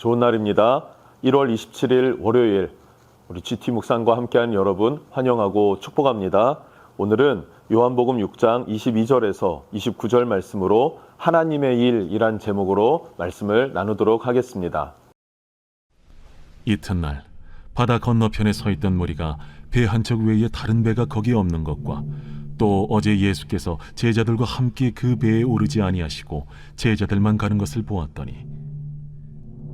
좋은 날입니다. 1월 27일 월요일 우리 GT 묵상과 함께하는 여러분 환영하고 축복합니다. 오늘은 요한복음 6장 22절에서 29절 말씀으로 하나님의 일이란 제목으로 말씀을 나누도록 하겠습니다. 이튿날 바다 건너편에 서 있던 무리가 배 한 척 외에 다른 배가 거기 없는 것과 또 어제 예수께서 제자들과 함께 그 배에 오르지 아니하시고 제자들만 가는 것을 보았더니,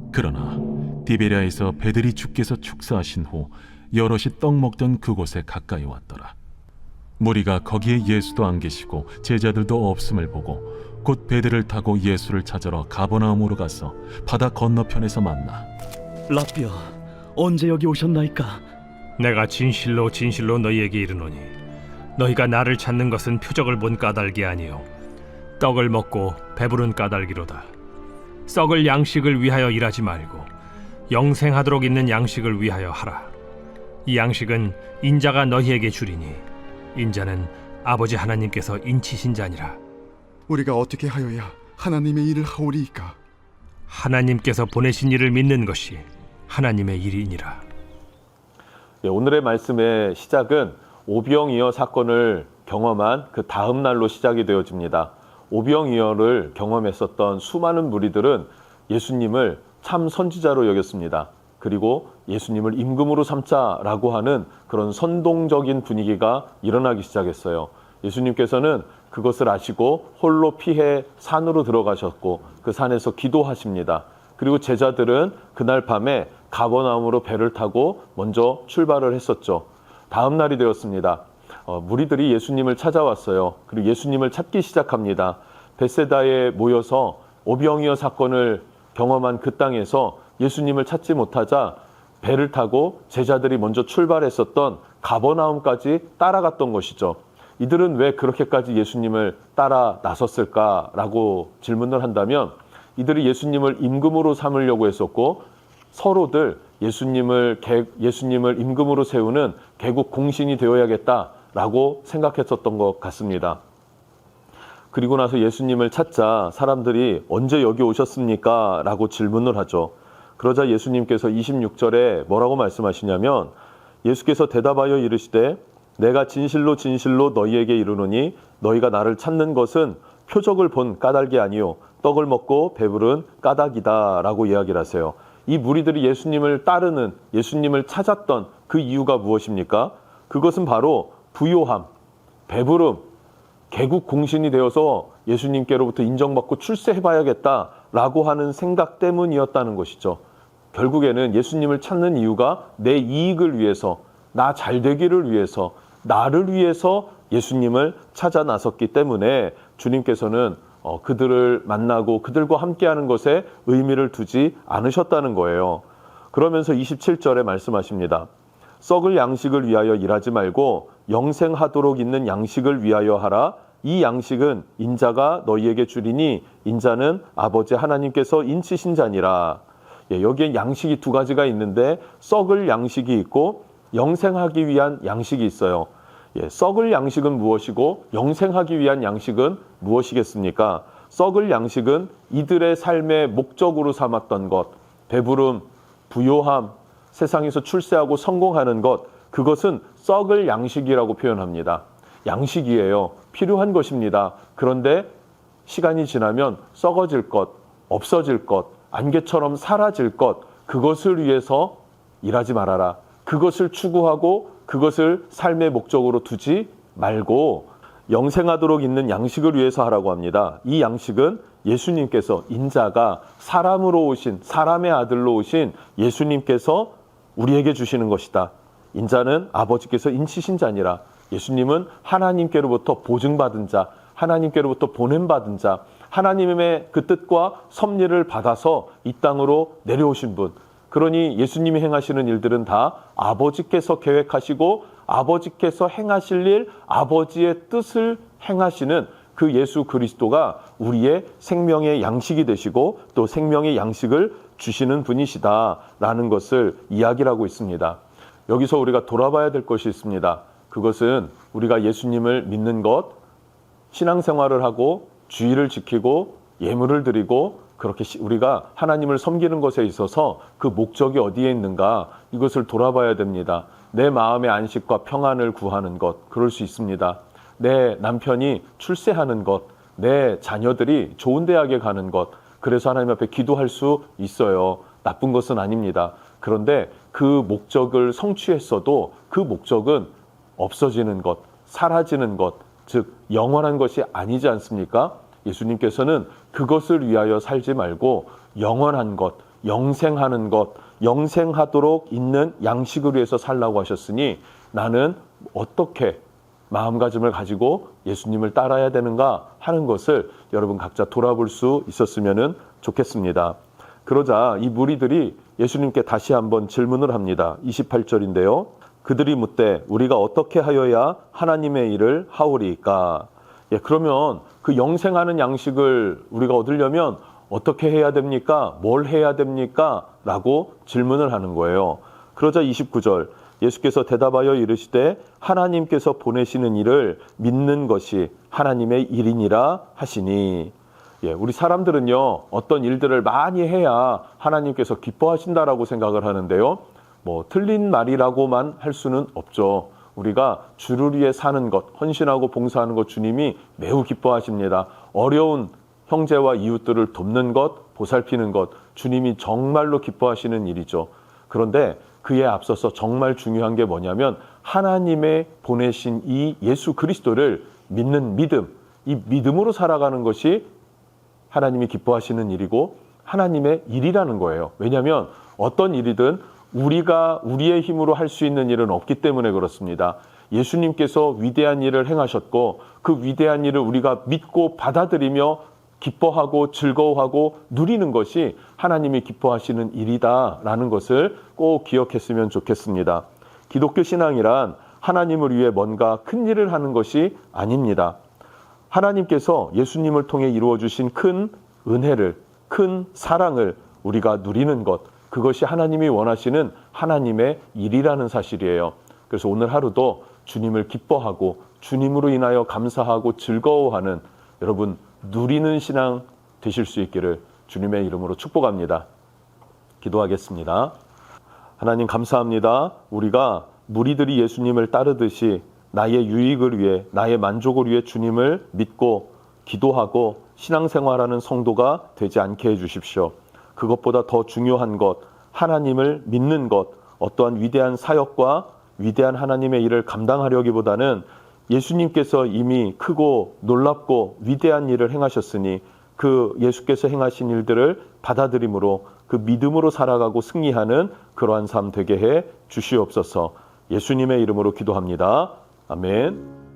그러나 디베랴에서 배들이 주께서 축사하신 후 여럿이 떡 먹던 그곳에 가까이 왔더라. 무리가 거기에 예수도 안 계시고 제자들도 없음을 보고 곧 배들을 타고 예수를 찾으러 가버나움으로 가서 바다 건너편에서 만나 라삐야, 언제 여기 오셨나이까? 내가 진실로 진실로 너희에게 이르노니 너희가 나를 찾는 것은 표적을 본 까닭이 아니요 떡을 먹고 배부른 까닭이로다. 썩을 양식을 위하여 일하지 말고 영생하도록 있는 양식을 위하여 하라. 이 양식은 인자가 너희에게 주리니 인자는 아버지 하나님께서 인치신 자니라. 우리가 어떻게 하여야 하나님의 일을 하오리이까? 하나님께서 보내신 이를 믿는 것이 하나님의 일이니라. 오늘의 말씀의 시작은 오병이어 사건을 경험한 그 다음 날로 시작이 되어집니다. 오병이어를 경험했었던 수많은 무리들은 예수님을 참 선지자로 여겼습니다. 그리고 예수님을 임금으로 삼자라고 하는 그런 선동적인 분위기가 일어나기 시작했어요. 예수님께서는 그것을 아시고 홀로 피해 산으로 들어가셨고 그 산에서 기도하십니다. 그리고 제자들은 그날 밤에 가버나움으로 배를 타고 먼저 출발을 했었죠. 다음 날이 되었습니다. 무리들이 예수님을 찾아왔어요. 그리고 예수님을 찾기 시작합니다. 벳세다에 모여서 오병이어 사건을 경험한 그 땅에서 예수님을 찾지 못하자 배를 타고 제자들이 먼저 출발했었던 가버나움까지 따라갔던 것이죠. 이들은 왜 그렇게까지 예수님을 따라 나섰을까라고 질문을 한다면, 이들이 예수님을 임금으로 삼으려고 했었고 서로들 예수님을 임금으로 세우는 개국 공신이 되어야겠다라고 생각했었던 것 같습니다. 그리고 나서 예수님을 찾자 사람들이 언제 여기 오셨습니까? 라고 질문을 하죠. 그러자 예수님께서 26절에 뭐라고 말씀하시냐면, 예수께서 대답하여 이르시되 내가 진실로 진실로 너희에게 이르노니 너희가 나를 찾는 것은 표적을 본 까닭이 아니요 떡을 먹고 배부른 까닭이다 라고 이야기를 하세요. 이 무리들이 예수님을 따르는, 예수님을 찾았던 그 이유가 무엇입니까? 그것은 바로 부요함, 배부름, 개국 공신이 되어서 예수님께로부터 인정받고 출세해봐야겠다라고 하는 생각 때문이었다는 것이죠. 결국에는 예수님을 찾는 이유가 내 이익을 위해서, 나 잘되기를 위해서, 나를 위해서 예수님을 찾아 나섰기 때문에 주님께서는 그들을 만나고 그들과 함께하는 것에 의미를 두지 않으셨다는 거예요. 그러면서 27절에 말씀하십니다. 썩을 양식을 위하여 일하지 말고 영생하도록 있는 양식을 위하여 하라. 이 양식은 인자가 너희에게 주리니 인자는 아버지 하나님께서 인치신 자니라. 여기에 양식이 두 가지가 있는데 썩을 양식이 있고 영생하기 위한 양식이 있어요. 썩을 양식은 무엇이고 영생하기 위한 양식은 무엇이겠습니까? 썩을 양식은 이들의 삶의 목적으로 삼았던 것, 배부름, 부요함, 세상에서 출세하고 성공하는 것, 그것은 썩을 양식이라고 표현합니다. 양식이에요. 필요한 것입니다. 그런데 시간이 지나면 썩어질 것, 없어질 것, 안개처럼 사라질 것, 그것을 위해서 일하지 말아라. 그것을 추구하고 그것을 삶의 목적으로 두지 말고 영생하도록 있는 양식을 위해서 하라고 합니다. 이 양식은 예수님께서, 인자가 사람으로 오신, 사람의 아들로 오신 예수님께서 우리에게 주시는 것이다. 인자는 아버지께서 인치신 자니라. 예수님은 하나님께로부터 보증받은 자, 하나님께로부터 보냄받은 자, 하나님의 그 뜻과 섭리를 받아서 이 땅으로 내려오신 분. 그러니 예수님이 행하시는 일들은 다 아버지께서 계획하시고 아버지께서 행하실 일, 아버지의 뜻을 행하시는 그 예수 그리스도가 우리의 생명의 양식이 되시고 또 생명의 양식을 주시는 분이시다라는 것을 이야기를 하고 있습니다. 여기서 우리가 돌아봐야 될 것이 있습니다. 그것은 우리가 예수님을 믿는 것, 신앙생활을 하고 주의를 지키고 예물을 드리고 그렇게 우리가 하나님을 섬기는 것에 있어서 그 목적이 어디에 있는가 이것을 돌아봐야 됩니다. 내 마음의 안식과 평안을 구하는 것, 그럴 수 있습니다. 내 남편이 출세하는 것, 내 자녀들이 좋은 대학에 가는 것, 그래서 하나님 앞에 기도할 수 있어요. 나쁜 것은 아닙니다. 그런데 그 목적을 성취했어도 그 목적은 없어지는 것, 사라지는 것, 즉 영원한 것이 아니지 않습니까? 예수님께서는 그것을 위하여 살지 말고 영원한 것, 영생하는 것, 영생하도록 있는 양식을 위해서 살라고 하셨으니 나는 어떻게 마음가짐을 가지고 예수님을 따라야 되는가 하는 것을 여러분 각자 돌아볼 수 있었으면 좋겠습니다. 그러자 이 무리들이 예수님께 다시 한번 질문을 합니다. 28절인데요. 그들이 묻되 우리가 어떻게 하여야 하나님의 일을 하오리까? 그러면 그 영생하는 양식을 우리가 얻으려면 어떻게 해야 됩니까? 뭘 해야 됩니까? 라고 질문을 하는 거예요. 그러자 29절 예수께서 대답하여 이르시되 하나님께서 보내시는 일을 믿는 것이 하나님의 일이니라 하시니. 우리 사람들은요, 어떤 일들을 많이 해야 하나님께서 기뻐하신다라고 생각을 하는데요. 틀린 말이라고만 할 수는 없죠. 우리가 주를 위해 사는 것, 헌신하고 봉사하는 것 주님이 매우 기뻐하십니다. 어려운 형제와 이웃들을 돕는 것, 보살피는 것, 주님이 정말로 기뻐하시는 일이죠. 그런데 그에 앞서서 정말 중요한 게 뭐냐면 하나님의 보내신 이 예수 그리스도를 믿는 믿음, 이 믿음으로 살아가는 것이 하나님이 기뻐하시는 일이고 하나님의 일이라는 거예요. 왜냐하면 어떤 일이든 우리가 우리의 힘으로 할 수 있는 일은 없기 때문에 그렇습니다. 예수님께서 위대한 일을 행하셨고 그 위대한 일을 우리가 믿고 받아들이며 기뻐하고 즐거워하고 누리는 것이 하나님이 기뻐하시는 일이다라는 것을 꼭 기억했으면 좋겠습니다. 기독교 신앙이란 하나님을 위해 뭔가 큰 일을 하는 것이 아닙니다. 하나님께서 예수님을 통해 이루어주신 큰 은혜를, 큰 사랑을 우리가 누리는 것, 그것이 하나님이 원하시는 하나님의 일이라는 사실이에요. 그래서 오늘 하루도 주님을 기뻐하고 주님으로 인하여 감사하고 즐거워하는 여러분 누리는 신앙 되실 수 있기를 주님의 이름으로 축복합니다. 기도하겠습니다. 하나님 감사합니다. 우리가 무리들이 예수님을 따르듯이 나의 유익을 위해, 나의 만족을 위해 주님을 믿고 기도하고 신앙생활하는 성도가 되지 않게 해주십시오. 그것보다 더 중요한 것, 하나님을 믿는 것, 어떠한 위대한 사역과 위대한 하나님의 일을 감당하려기보다는 예수님께서 이미 크고 놀랍고 위대한 일을 행하셨으니 그 예수께서 행하신 일들을 받아들임으로 그 믿음으로 살아가고 승리하는 그러한 삶 되게 해 주시옵소서. 예수님의 이름으로 기도합니다. 아멘.